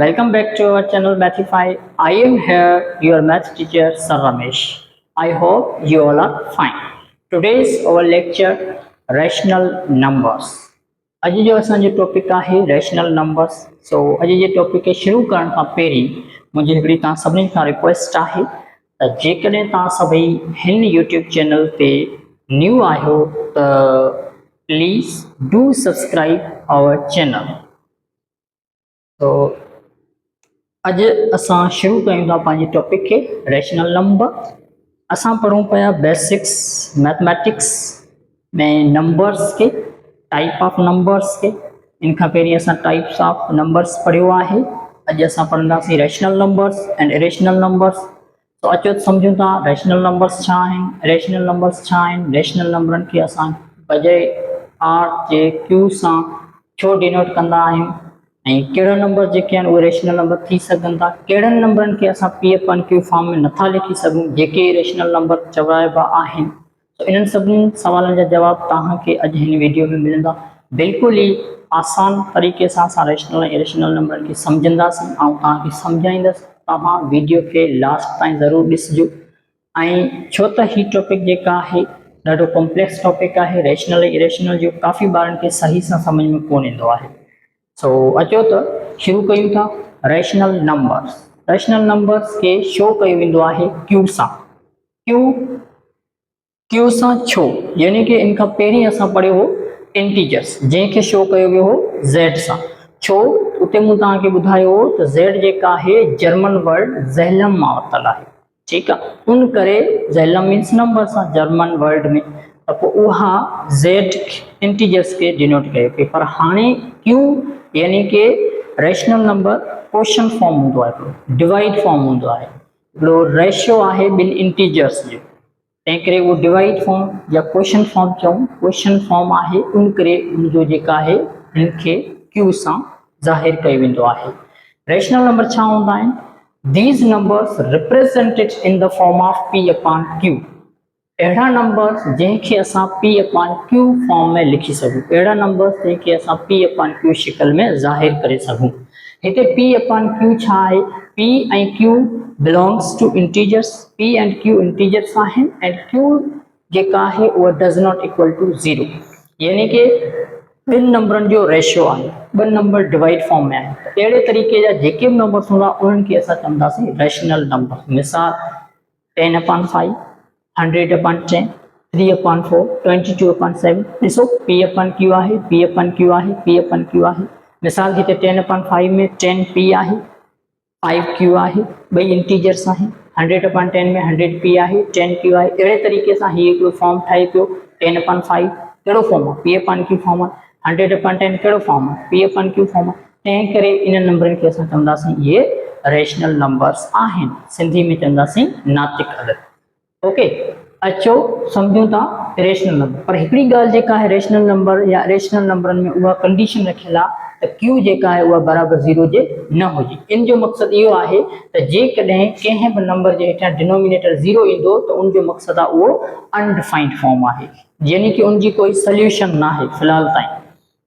Welcome back to our channel Mathify. I am here, your math teacher Sir Ramesh. I hope you all are fine. Today's our lecture rational numbers. अॼु जो असांजो topic आहे rational numbers. सो अॼु जे topic खे शुरू करण खां पहिरीं मुंहिंजी हिकिड़ी तव्हां सभिनी खां रिक्वेस्ट आहे त जेकॾहिं तव्हां सभई हिन यूट्यूब चैनल ते न्यू आहियो त please do subscribe our channel. तो अज असां शुरू कयूं था पंहिंजे टॉपिक के रैशनल नंबर. असां पढ़ूं पिया बेसिक्स मैथमेटिक्स में नंबर्स के टाइप ऑफ नंबर्स के. इनखां पहिरीं असां टाइप्स ऑफ नंबर्स पढ़ियो आहे. अॼु असां पढ़ंदासीं rational numbers and irrational numbers. तो अचो सम्झूं था रैशनल नंबर्स छा आहिनि, इरेशनल नंबर्स छा आहिनि. रैशनल नंबरनि खे असां बजाए आर जे क्यू सां छो डिनोट कंदा आहियूं ऐं कहिड़ा नंबर जेके आहिनि उहे रेशनल नंबर थी सघनि था. कहिड़नि नंबरनि खे असां P F N Q form में नथा लिखी सघूं जेके रेशनल नंबर चवाइबा आहिनि. तो इन्हनि सभिनी सवालनि जा जवाब तव्हांखे अॼु हिन वीडियो में मिलंदा. बिल्कुलु ई आसान तरीक़े सां असां रेशनल ऐं इरेशनल नंबरनि खे सम्झंदासीं ऐं तव्हांखे सम्झाईंदसि. तव्हां वीडियो खे लास्ट ताईं ज़रूरु ॾिसिजो. ऐं छो त हीउ टॉपिक जेका आहे ॾाढो कॉम्प्लेक्स टॉपिक आहे. रैशनल ऐं इरेशनल जो काफ़ी ॿारनि खे सही सां सम्झ में कोन ईंदो आहे. सो अचो त शुरू कयूं था. Rational numbers. रैशनल नंबर्स के शो कयो वेंदो आहे क्यू सां. क्यू सां छो, यानी कि इन खां पहिरीं असां पढ़ियो हो इंटीजर्स जंहिंखे शो कयो वियो हो ज़ेड सां. छो उते मूं तव्हांखे ॿुधायो हो त ज़ेड जेका आहे जर्मन वर्ड ज़ेलम मां वरितल आहे. ठीकु आहे. उन करे ज़ेलम मीन्स नंबर सां जर्मन वर्ड में त पोइ उहा ज़ेड इंटीजर्स के डिनोट कयो पिए. पर हाणे क्यू यानी कि रैशनल नंबर क्वेश्चन फॉर्म हूंदो आहे, डिवाइड फॉर्म हूंदो आहे. हिकिड़ो रेशियो आहे ॿिनि इंटीजर्स जो, तंहिं करे उहो डिवाइड फॉर्म या क्वेश्चन फॉर्म चऊं. क्वेश्चन फॉर्म आहे उन करे उनजो जेका आहे हिनखे क्यू सां ज़ाहिर कयो वेंदो आहे. रैशनल नंबर छा हूंदा आहिनि? These numbers represented in the form of P upon Q. अहिड़ा नंबर्स जंहिंखे असां पी अपॉन क्यू फॉर्म में लिखी सघूं. अहिड़ा नंबर्स जंहिंखे असां पी अपॉन क्यू शिकल में ज़ाहिर करे सघूं. हिते पी अपॉन क्यू छा आहे? पी ऐं Q belongs to integers. P and Q integers आहिनि एंड क्यू जेका आहे उहा does not equal to zero. यानी कि ॿिनि नंबरनि जो रेशियो आहे, ॿ नंबर डिवाइड फॉर्म में आहिनि. अहिड़े तरीक़े जा जेके बि नंबर्स हूंदा उन्हनि खे असां चवंदासीं रैशनल नंबर. मिसाल 10/5, 100/10, 3/4, 22/7. ॾिसो पी अपन क्यू आहे, पी अपन क्यू आहे, पी अपन क्यू आहे. मिसाल हिते 10/5 में 10 पी आहे, 5 क्यू आहे. ॿई इंटीजर्स आहिनि. 100/10 में 100 पी आहे, 10 क्यू आहे. अहिड़े तरीक़े सां हीअ हिकिड़ो फॉर्म ठहे पियो. 10/5 कहिड़ो फॉर्म आहे? पी अपन क्यू फॉर्म आहे. 100/10 कहिड़ो फॉर्म आहे? पी अपन क्यू फॉर्म आहे. तंहिं करे इन नंबरनि खे असां चवंदासीं इहे रैशनल नंबर्स आहिनि. सिंधी में चवंदासीं नातिक अदद. ओके. अचो सम्झूं था इरेशनल नंबर. पर हिकिड़ी ॻाल्हि जेका आहे रेशनल नंबर या इरेशनल नंबरनि में उहा कंडीशन रखियल आहे त क्यू जेका आहे उहा बराबरि ज़ीरो जे न हुजे. इन जो मक़सदु इहो आहे त जेकॾहिं कंहिं बि नंबर जे हेठां डिनोमिनेटर ज़ीरो ईंदो त उनजो मक़सदु आहे उहो अनडिफाइंड फॉर्म आहे, यानी कि उनजी कोई सोल्यूशन न आहे फ़िलहाल ताईं.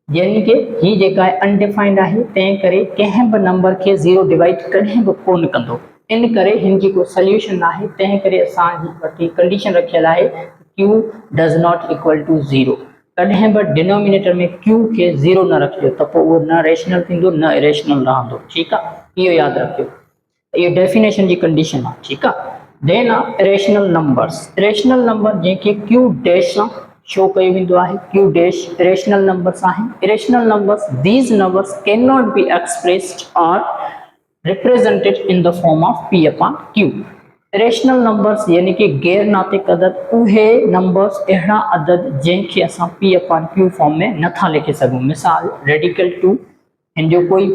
यानी कि हीअ जेका आहे अनडिफाइंड आहे. तंहिं करे कंहिं बि नंबर खे ज़ीरो डिवाइड कॾहिं बि कोन कंदो. इन करे हिन जी कोई सोल्यूशन आहे. तंहिं करे असांजी वटि कंडीशन रखियल आहे Q does not equal to zero. कॾहिं बि डिनोमिनेटर में क्यू खे ज़ीरो न रखिजो त पोइ उहो न रैशनल थींदो न इरेशनल रहंदो. ठीकु आहे. इहो यादि रखियो. इहो डेफिनेशन जी कंडीशन आहे. ठीकु आहे. देन आहे इरेशनल नंबर्स. इरेशनल नंबर जंहिंखे क्यू डैश सां शो कयो वेंदो आहे. क्यू डैश इरेशनल नंबर्स आहिनि. Irrational numbers these numbers can not be expressed or represented in the form of P upon Q. Irrational numbers यानी कि गैर नातिक अदद उहे नंबर्स अहिड़ा अदद जंहिंखे असां पी अपॉन क्यू फॉर्म में नथा लिखी सघूं. मिसाल रेडिकल 2 हिन जो कोई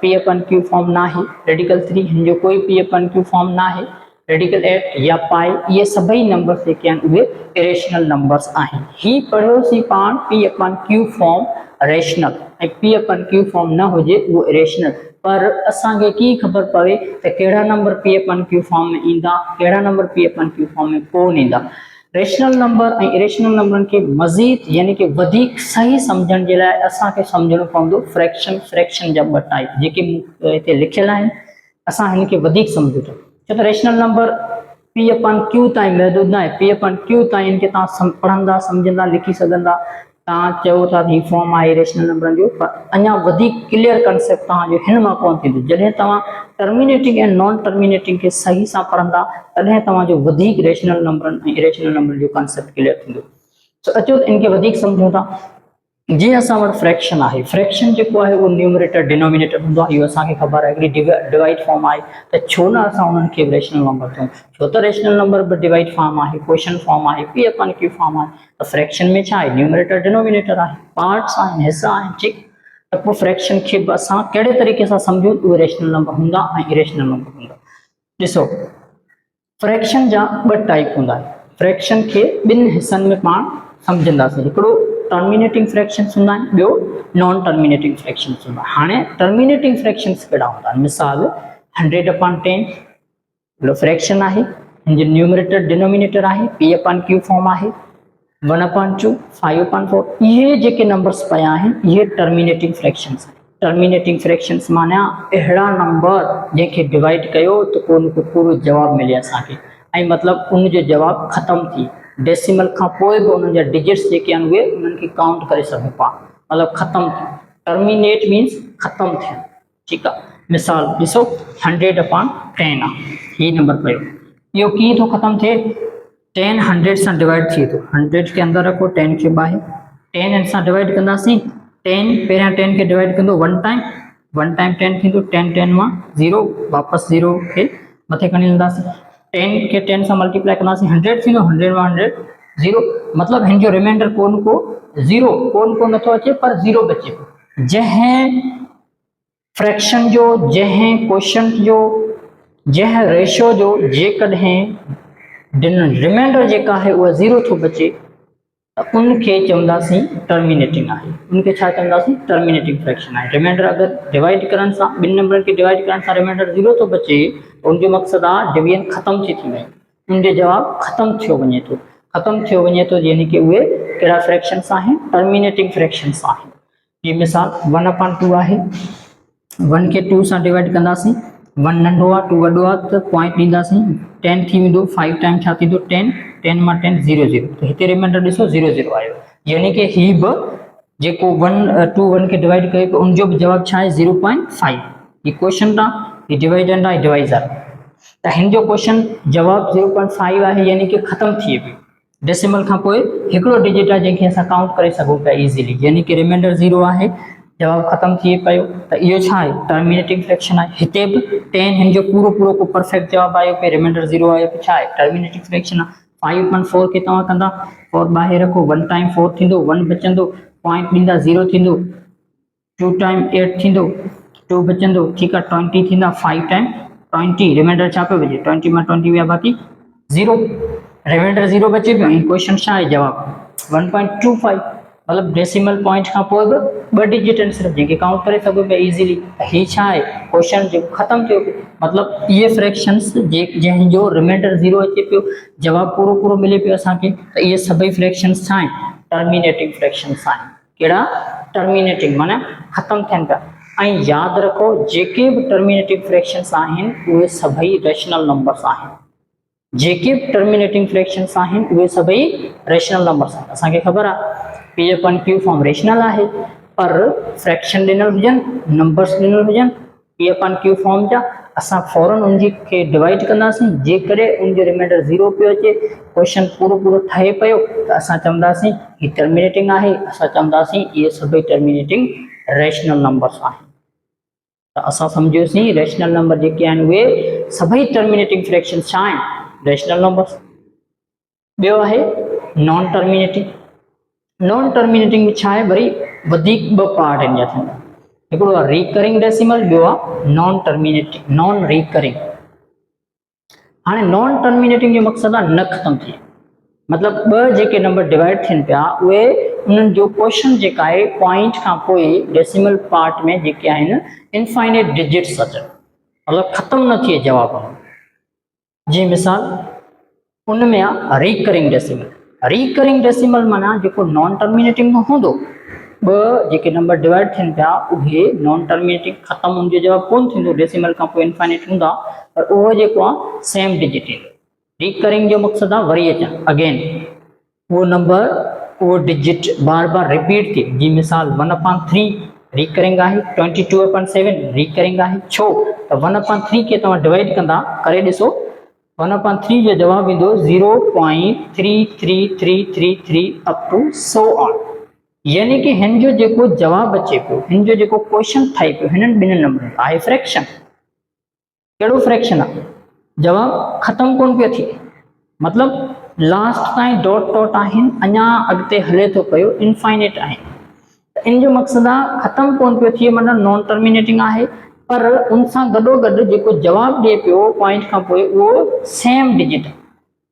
पी अपॉन क्यू फॉर्म न आहे. रेडिकल 3 हिन जो कोई पी अपॉन क्यू फॉर्म न आहे. रेडिकल 8 या पाई इहे सभई नंबर्स जेके आहिनि उहे इरेशनल नंबर्स आहिनि. ही पढ़ियोसीं पाण P upon Q form rational ऐं पी अपॉन क्यू फॉर्म न हुजे उहो इरेशनल. पर असांखे कीअं ख़बर पवे त कहिड़ा number P upon Q form में ईंदा, कहिड़ा number P upon Q form में कोन ईंदा. रेशनल नंबर ऐं इरेशनल नंबरनि खे मज़ीद यानी कि वधीक सही सम्झण जे लाइ असांखे सम्झणो पवंदो फ्रैक्शन जा ॿ टाइप जेके हिते लिखियल आहिनि, असां हिन खे वधीक सम्झूं था। छो त rational number P upon Q ताईं महदूद न आहे, पी अपन क्यू ताईं इनके तव्हां पढ़ंदा सम्झंदा लिखी सघंदा। तव्हां चओ था ही फॉर्म आहे रेशनल नंबरनि जो, पर अञा वधीक क्लियर कंसेप्ट तव्हांजो हिन मां कोन थींदो। जॾहिं तव्हां टर्मिनेटिंग ऐं नॉन टर्मिनेटिंग खे सही सां पढ़ंदा तॾहिं तव्हांजो वधीक रेशनल नंबरनि ऐं इरेशनल नंबरनि जो कंसेप्ट क्लियर थींदो। सो अचो इनखे वधीक सम्झूं था। जीअं असां वटि फ्रैक्शन आहे, फ्रैक्शन जेको आहे उहो न्यूमरेटर डिनोमिनेटर हूंदो आहे, इहो असांखे ख़बर आहे। हिकिड़ी डिवाइड फॉर्म आहे त छो न असां उन्हनि खे रेशनल नंबर चऊं, छो त रेशनल नंबर बि डिवाइड फॉर्म आहे, क्वेश्चन फॉर्म आहे, पी अपन क्यू फॉर्म आहे। त फ्रैक्शन में छा आहे, न्यूमरेटर डिनोमिनेटर आहे, पार्ट्स आहिनि, हिस्सा आहिनि, ठीकु। त पोइ फ्रैक्शन खे बि असां कहिड़े तरीक़े सां सम्झूं, उहे रेशनल नंबर हूंदा ऐं इरेशनल नंबर हूंदा। ॾिसो, फ्रैक्शन जा ॿ टाइप हूंदा आहिनि। फ्रैक्शन खे ॿिनि हिस्सनि में पाण सम्झंदासीं। हिकिड़ो टर्मिनेटिंग फ्रैक्शंस हूंदा आहिनि, ॿियो नॉन टर्मिनेटिंग फ्रैक्शंस हूंदा आहिनि। हाणे टर्मिनेटिंग फ्रैक्शंस कहिड़ा हूंदा आहिनि, मिसाल 100/10 फ्रैक्शन आहे, हिन जो न्यूमरेटर डिनोमिनेटर आहे, पी अपन क्यू फॉर्म आहे, 1/2 5/4 इहे जेके नंबर्स पिया आहिनि इहे टर्मिनेटिंग फ्रैक्शंस आहिनि। टर्मिनेटिंग फ्रैक्शंस माना अहिड़ा नंबर जंहिंखे डिवाइड कयो त को न को पूरो जवाबु मिले असांखे, ऐं मतिलबु उन जो जवाबु ख़तमु थी, डेसिमल खां पोइ बि उन्हनि जा डिजिट्स जेके आहिनि उहे उन्हनि खे काउंट करे सघूं पाण, मतिलबु ख़तमु थी। टर्मिनेट मीन्स ख़तमु थियणु, ठीकु आहे। मिसाल ॾिसो 100/10 आहे, हीउ नंबर पियो, इहो कीअं थो ख़तमु थिए, 10 100 सां डिवाइड थिए थो, 100 खे अंदरि रखो, 10 खे ॿाहिरि, 10 सां डिवाइड कंदासीं, 10 पहिरियां 10 खे डिवाइड कंदो 1 टाइम, 1 टाइम 10 थींदो, 10 मां 0 वापसि 0 खे मथे खणी ईंदासीं, 10 खे 10 सां मल्टीप्लाई कंदासीं, 100 थींदो, 100 मां 100 0, मतिलबु हिन जो रिमाइंडर को न को 0 को न को नथो अचे पर 0 बचे थो। जंहिं फ्रैक्शन जो, जंहिं क्वेश्चन जो, जंहिं रेशो जो जेकॾहिं रिमाइंडर जेका आहे उहा 0 थो बचे त उनखे चवंदासीं टर्मिनेटिंग आहे, उनखे छा चवंदासीं, टर्मिनेटिंग फ्रैक्शन आहे। रिमाइंडर अगरि डिवाइड करण सां, ॿिनि नंबरनि खे डिवाइड करण सां रिमाइंडर 0 थो बचे, उनजो मक़सदु आहे डिवीजन ख़तमु थी वञे, उनजो जवाबु ख़तमु थियो वञे थो, ख़तमु थियो वञे थो, यानी कि उहे कहिड़ा फ्रैक्शंस आहिनि, टर्मिनेटिंग फ्रैक्शंस आहिनि। ये मिसाल 1/2 आहे, 1 खे 2 सां डिवाइड कंदासीं, 1 नंढो आहे 2 वॾो आहे त पॉइंट ॾींदासीं, 10 थी वेंदो, 5 टाइम छा थींदो 10, 10 मां 10 0 0, त हिते रिमाइंडर ॾिसो 0 0 आयो, यानी कि ही बि जेको 1 खे डिवाइड कयो त उनजो बि जवाबु छा आहे 0.5। ही क्वेश्चन आहे, ही डिवाइडेंड आहे, डिवाइज़र, त हिन जो क्वेश्चन जवाबु 0.5 आहे, यानी कि ख़तमु थिए पियो। डेसिमल खां पोइ हिकिड़ो डिजिट आहे जंहिंखे असां काउंट करे सघूं पिया इज़ीली, यानी कि रिमाइंडर 0 आहे, जवाबु ख़तमु थिए पियो, त इहो छा आहे, टर्मिनेटिंग फ्रैक्शन आहे। हिते बि 10 हिन जो पूरो पूरो को परफेक्ट जवाबु आयो पियो, रिमाइंडर 0 आयो पियो, छा आहे, टर्मिनेटिंग फ्रैक्शन आहे। 5/4 खे तव्हां कंदा, 4 ॿाहिरि रखो, 1 टाइम 4 थींदो, 1 बचंदो, पॉइंट ॾींदा 0 थींदो, 2 टाइम 8 थींदो, 2 बचंदो, ठीकु आहे, 20 थींदा, 5 टाइम 20, रिमाइंडर छा पियो बचे, 20 मां 20 विया बाक़ी 0, रिमाइंडर 0 बचे पियो, ऐं क्वेश्चन छा आहे, जवाबु 1.25, मतिलबु डेसिमल पॉइंट खां पोइ बि 2 डिजिट आहिनि सिर्फ़ु जंहिंखे काउंट करे सघो पिया इज़ीली। त हीउ छा आहे, क्वेश्चन जेको ख़तमु थियो पियो, मतिलबु इहे फ्रैक्शंस जंहिंजो रिमाइंडर 0 अचे पियो, जवाबु पूरो पूरो मिले पियो असांखे, त इहे सभई फ्रैक्शंस छा आहिनि, टर्मिनेटिंग फ्रैक्शंस आहिनि। कहिड़ा, टर्मिनेटिंग माना ख़तमु थियनि पिया। ऐं यादि रखो, जेके बि टर्मिनेटिंग फ्रैक्शंस आहिनि उहे सभई रेशनल नंबर्स आहिनि, जेके बि टर्मिनेटिंग फ्रैक्शंस आहिनि उहे सभई रेशनल नंबर्स आहिनि। असांखे ख़बर आहे P upon Q form rational आहे, पर फ्रैक्शन ॾिनल हुजनि, नंबर्स ॾिनल हुजनि पी अपन क्यू फॉर्म जा, असां फौरन उनजी खे डिवाइड कंदासीं, जेकॾहिं उनजो रिमाइंडर 0 पियो अचे, क्वेश्चन पूरो पूरो ठहे पियो, त असां चवंदासीं ही टर्मिनेटिंग आहे, असां चवंदासीं इहे सभई टर्मिनेटिंग रेशनल नंबर्स आहिनि। त असां सम्झोसीं रेशनल नंबर जेके आहिनि उहे सभई टर्मिनेटिंग फ्रैक्शंस छा आहिनि, रेशनल नंबर्स। ॿियो आहे नॉन टर्मिनेटिंग। नॉन टर्मिनेटिंग में छा आहे, वरी वधीक ॿ पार्ट आहिनि जा थींदा, हिकिड़ो आहे रिकरिंग डेसिमल, ॿियो आहे नॉन टर्मिनेटिंग, नॉन रिकरिंग। हाणे नॉन टर्मिनेटिंग जो मक़सदु आहे न ख़तमु थिए, मतिलबु 2 जेके नंबर डिवाइड थियनि पिया उहे उन्हनि जो क्वेश्चन जेका आहे पॉइंट खां पोइ डेसिमल पार्ट में जेके आहिनि इनफाइनाइट डिजिट्स अचनि, मतिलबु ख़तमु न थिए जवाबु। जीअं मिसाल उनमें आ रिकरिंग डेसिमल। रिकरिंग डेसिमल माना जेको नॉन टर्मिनेटिंग में हूंदो, ब जेके नंबर डिवाइड थियनि पिया उहे नॉन टर्मिनेटिंग ख़त्म हुनजो जवाब कोन थींदो, डेसिमल खां पोइ इनफाइनाइट हूंदा, पर उहो जेको आहे सेम डिजिट। रिकरिंग जो मक़सदु आहे वरी अचनि अगेन वो नंबर वो डिजिट बार बार रिपीट थिए। जी मिसाल 1/3 रिकरिंग आहे, 22/7 रिकरिंग आहे। छो त 1/3 खे तव्हां डिवाइड कंदा करे ॾिसो, 1/3 जो जवाब ईंदो 0.33333 अप टू सो ऑन। यानी कि हिन जो जेको जवाब अचे पियो, हिन जो जेको क्वेश्चन ठाहे पियो, हिननि ॿिन्हिनि नंबरनि आहे फ्रैक्शन। कहिड़ो फ्रैक्शन आहे? जवाब ख़त्म कोन पियो थिए, मतलब लास्ट ताईं डॉट डॉट आहिनि, अञा अॻिते हले थो पियो, इनफाइनाइट आहिनि। इन जो मक़सदु आहे ख़त्म कोन पियो थिए, माना नॉन टर्मिनेटिंग आहे, पर उन सां गॾोगॾु जेको जवाब ॾिए पियो पॉइंट खां पोइ उहो सेम डिजिट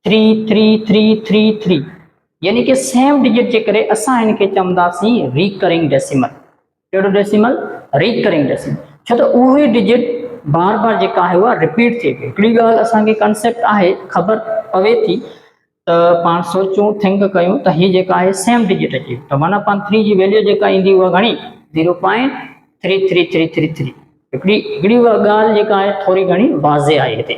33333, यानी कि सेम डिजिट जे करे असां हिनखे चवंदासीं रिकरिंग डेसिमल। कहिड़ो डेसिमल? Recurring decimal. छो त उहो ई डिजिट बार बार जेका आहे उहा रिपीट थिए पई। हिकिड़ी ॻाल्हि असांखे कंसेप्ट आहे, ख़बर पवे थी त पाण सोचूं थिंक कयूं त हीअ जेका आहे सेम डिजिट अचे, त 1/3 जी वैल्यू जेका ईंदी उहा घणी? 0.33333। हिकिड़ी उहा ॻाल्हि जेका आहे थोरी घणी वाज़े आहे हिते।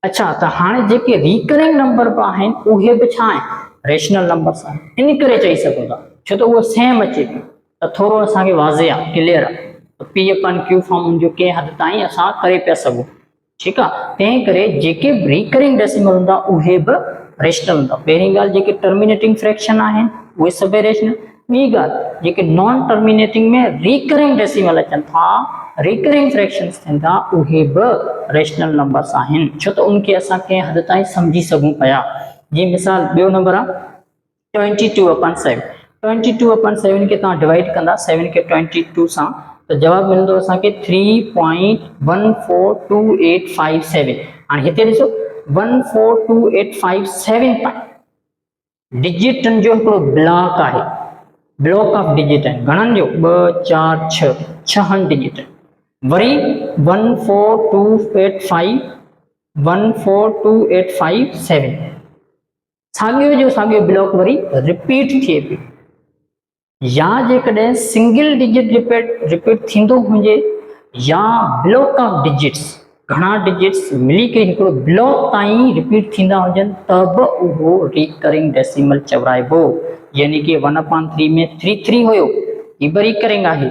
अच्छा, त हाणे जेके रिकरिंग नंबर बि आहिनि उहे बि छा आहिनि? रेशनल नंबर्स आहिनि। इन करे चई सघूं था, छो त उहो सेम अचे पियो, त थोरो असांखे वाज़े आहे, क्लियर आहे। P/Q फॉर्म जो कंहिं हद ताईं असां करे पिया सघूं, ठीकु आहे। तंहिं करे जेके रिकरिंग डेसिमल हूंदा उहे बि रेशनल हूंदा। पहिरीं ॻाल्हि जेके टर्मिनेटिंग फ्रैक्शन आहिनि उहे सभई रेशनल। ॿी ॻाल्हि जेके नॉन टर्मिनेटिंग में रिकरिंग डेसिमल अचनि था, रिकरिंग फ्रैक्शंस थियनि था, उहे बि रेशनल नंबर्स आहिनि, छो त उनखे असां कंहिं हद ताईं सम्झी सघूं पिया। जी मिसाल ॿियो नंबर आहे 22/7। 22/7 खे तव्हां डिवाइड कंदा 7 खे 22 सां, त जवाब मिलंदो असांखे 3.142857। हाणे हिते ॾिसो 14285 डिजिटनि जो हिकिड़ो ब्लॉक आहे, ब्लॉक ऑफ डिजिट आहिनि। घणनि जो? 2 4 6 छहनि डिजिट। वरी 14285 साॻियो जो साॻियो ब्लॉक वरी रिपीट थिए पियो। या जेकॾहिं सिंगल डिजिट रिपीट थींदो हुजे, या ब्लॉक ऑफ डिजिट्स घणा डिजिट्स मिली करे हिकिड़ो ब्लॉक ताईं रिपीट थींदा हुजनि, त बि उहो रिकरिंग डेसिमल चवराइबो। यानी कि 1/3 में 33 हुयो, हीअ बि रिकरिंग आहे।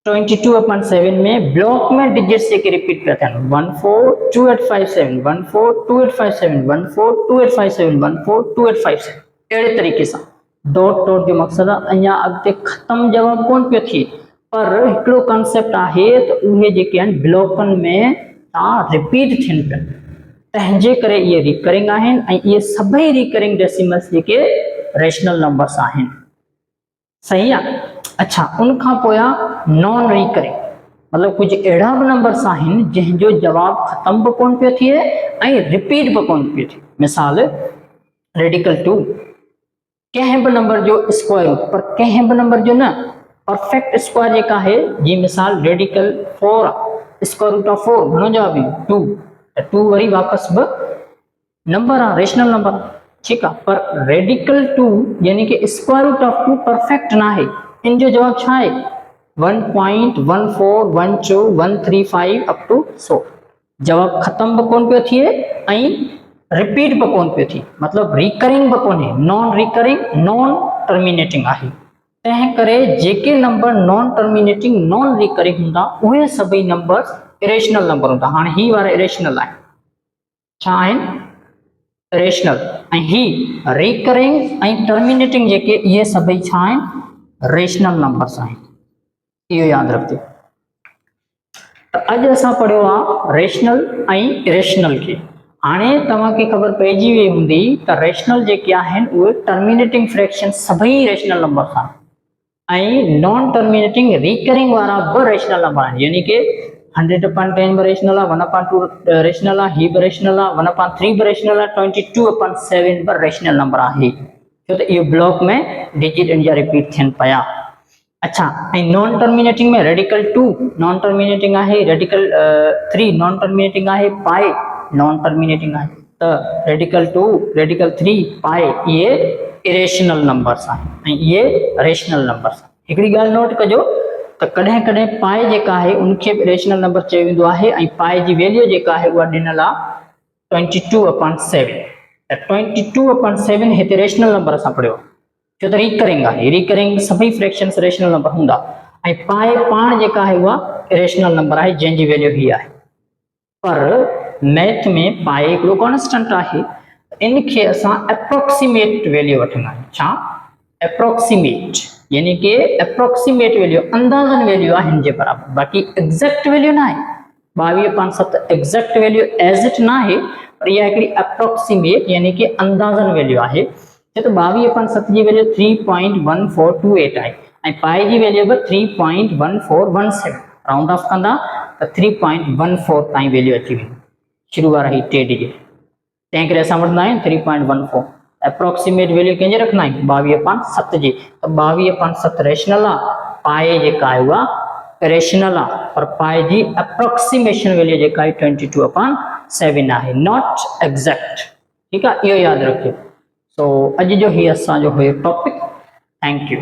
22/7 में ब्लॉक में डिजिट्स जेके रिपीट पिया थियनि 14285 14285 14285 14285, अहिड़े तरीक़े सां डॉट डॉट जो मक़सदु आहे अञा अॻिते ख़त्म जवाब कोन पियो थिए, पर हिकिड़ो कंसेप्ट आहे त उहे जेके आहिनि ब्लॉकनि में रिपीट थियनि पिया, तंहिंजे करे इहे रिकरिंग आहिनि। ऐं इहे सभई रिकरिंग डेसिमल्स जेके रेशनल नंबर्स आहिनि, सही आहे। अच्छा, उनखां पोइ नॉन रिकरिंग, मतलब कुछ अहिड़ा बि नंबर्स आहिनि जंहिंजो जवाब ख़त्म बि कोन पियो थिए ऐं रिपीट बि कोन पियो थिए। मिसाल रेडिकल 2, कंहिं बि नंबर जो स्क्वायर रूट, पर कंहिं बि नंबर जो न, परफेक्ट स्क्वायर जेका आहे। जी मिसाल रेडिकल 4 स्क्वायर रूट ऑफ 4 घणो जवाब ईंदो? 2। त 2 वरी वापसि बि नंबर आहे, रेशनल नंबर, ठीकु आहे। पर रेडिकल 2 यानी कि स्क्वायर रूट ऑफ 2 परफेक्ट न आहे। इन जो जवाब छा आहे? 1.1412135 अप टू 100। जवाब ख़त्म बि कोन पियो थिए ऐं रिपीट बि कोन पियो थिए, मतलब रिकरिंग बि कोन्हे, नॉन रिकरिंग नॉन टर्मिनेटिंग आहे। तंहिं करे जेके number non terminating non recurring हूंदा उहे सभई नंबर इरेशनल नंबर हूंदा। हाणे ही वारा इरेशनल आहिनि, छा आहिनि? रेशनल। ऐं ही रिकरिंग ऐं टर्मिनेटिंग जेके इहे सभई छा आहिनि? रेशनल नंबर्स आहिनि। इहो यादि रखिजो। अॼु असां पढ़ियो आहे रेशनल ऐं इरेशनल खे। हाणे तव्हांखे ख़बर पइजी वई हूंदी त रेशनल जेके आहिनि उहे टर्मिनेटिंग फ्रैक्शन सभई रेशनल नंबर्स आहिनि ऐं नॉन टर्मिनेटिंग रिकरिंग वारा बि रेशनल नंबर आहिनि। यानी कि 100/10 बि रेशनल आहे, 1/2 रेशनल आहे, ही बि रेशनल आहे, 1/3 बि रेशनल आहे, 22/7 बि रेशनल नंबर आहे, छो त इहो ब्लॉक में डिजिट इन जा रिपीट थियनि पिया। अच्छा, ऐं नॉन टर्मिनेटिंग में रेडिकल 2 नॉन टर्मिनेटिंग आहे, रेडिकल 3 नॉन टर्मिनेटिंग आहे, पाए नॉन टर्मिनेटिंग आहे। त रेडिकल 2 रेडिकल 3 पाए ये इरेशनल नंबर्स आहिनि ऐं ये रेशनल नंबर्स। हिकिड़ी ॻाल्हि नोट कजो त कॾहिं कॾहिं पाए जेका आहे उनखे बि रेशनल नंबर चयो वेंदो आहे ऐं पाए जी वैल्यू जेका आहे उहा ॾिनल आहे 22/7। त 22/7 हिते रेशनल नंबर असां पढ़ियो छो त रिकरिंग आहे, रिकरिंग सभई फ्रैक्शंस रेशनल नंबर हूंदा ऐं पाए पाण जेका आहे उहा इरेशनल नंबर आहे जंहिंजी वैल्यू हीअ आहे। पर मैथ में पाए हिकिड़ो कॉन्स्टेंट आहे, इनखे असां अप्रोक्सीमेट वैल्यू वठंदा आहियूं। छा? अप्रोक्सीमेट, यानी कि अप्रोक्सीमेट वैल्यू अंदाज़न वैल्यू आहे हिन जे बराबर, बाक़ी एग्जैक्ट वैल्यू ना आहे। 22/7 एग्जैक्ट वैल्यू एज इट ना आहे, पर इहा हिकिड़ी अप्रोक्सीमेट यानी कि अंदाज़न वैल्यू आहे। छो त 22/7 जी वैल्यू 3.1428 आहे ऐं पाए जी वैल्यू बि 3.1417। राउंड ऑफ कंदा त 3.14 ताईं वैल्यू अची वेंदी। शुरू वारा ही 3 डिजिट, तंहिं करे असां वठंदा आहियूं 3.14। अप्रोक्सीमेट वैल्यू कंहिंजे रखंदा आहियूं? 22/7 जी। त 22/7 रेशनल आहे, पाए जेका आहे उहा रेशनल आहे, पर पाए जी अप्रोक्सीमेशन वैल्यू जेका आहे 22/7 आहे, नॉट एग्जैक्ट। ठीकु आहे, इहो यादि रखियो। सो अॼु जो ही असांजो हुयो टॉपिक। Thank you.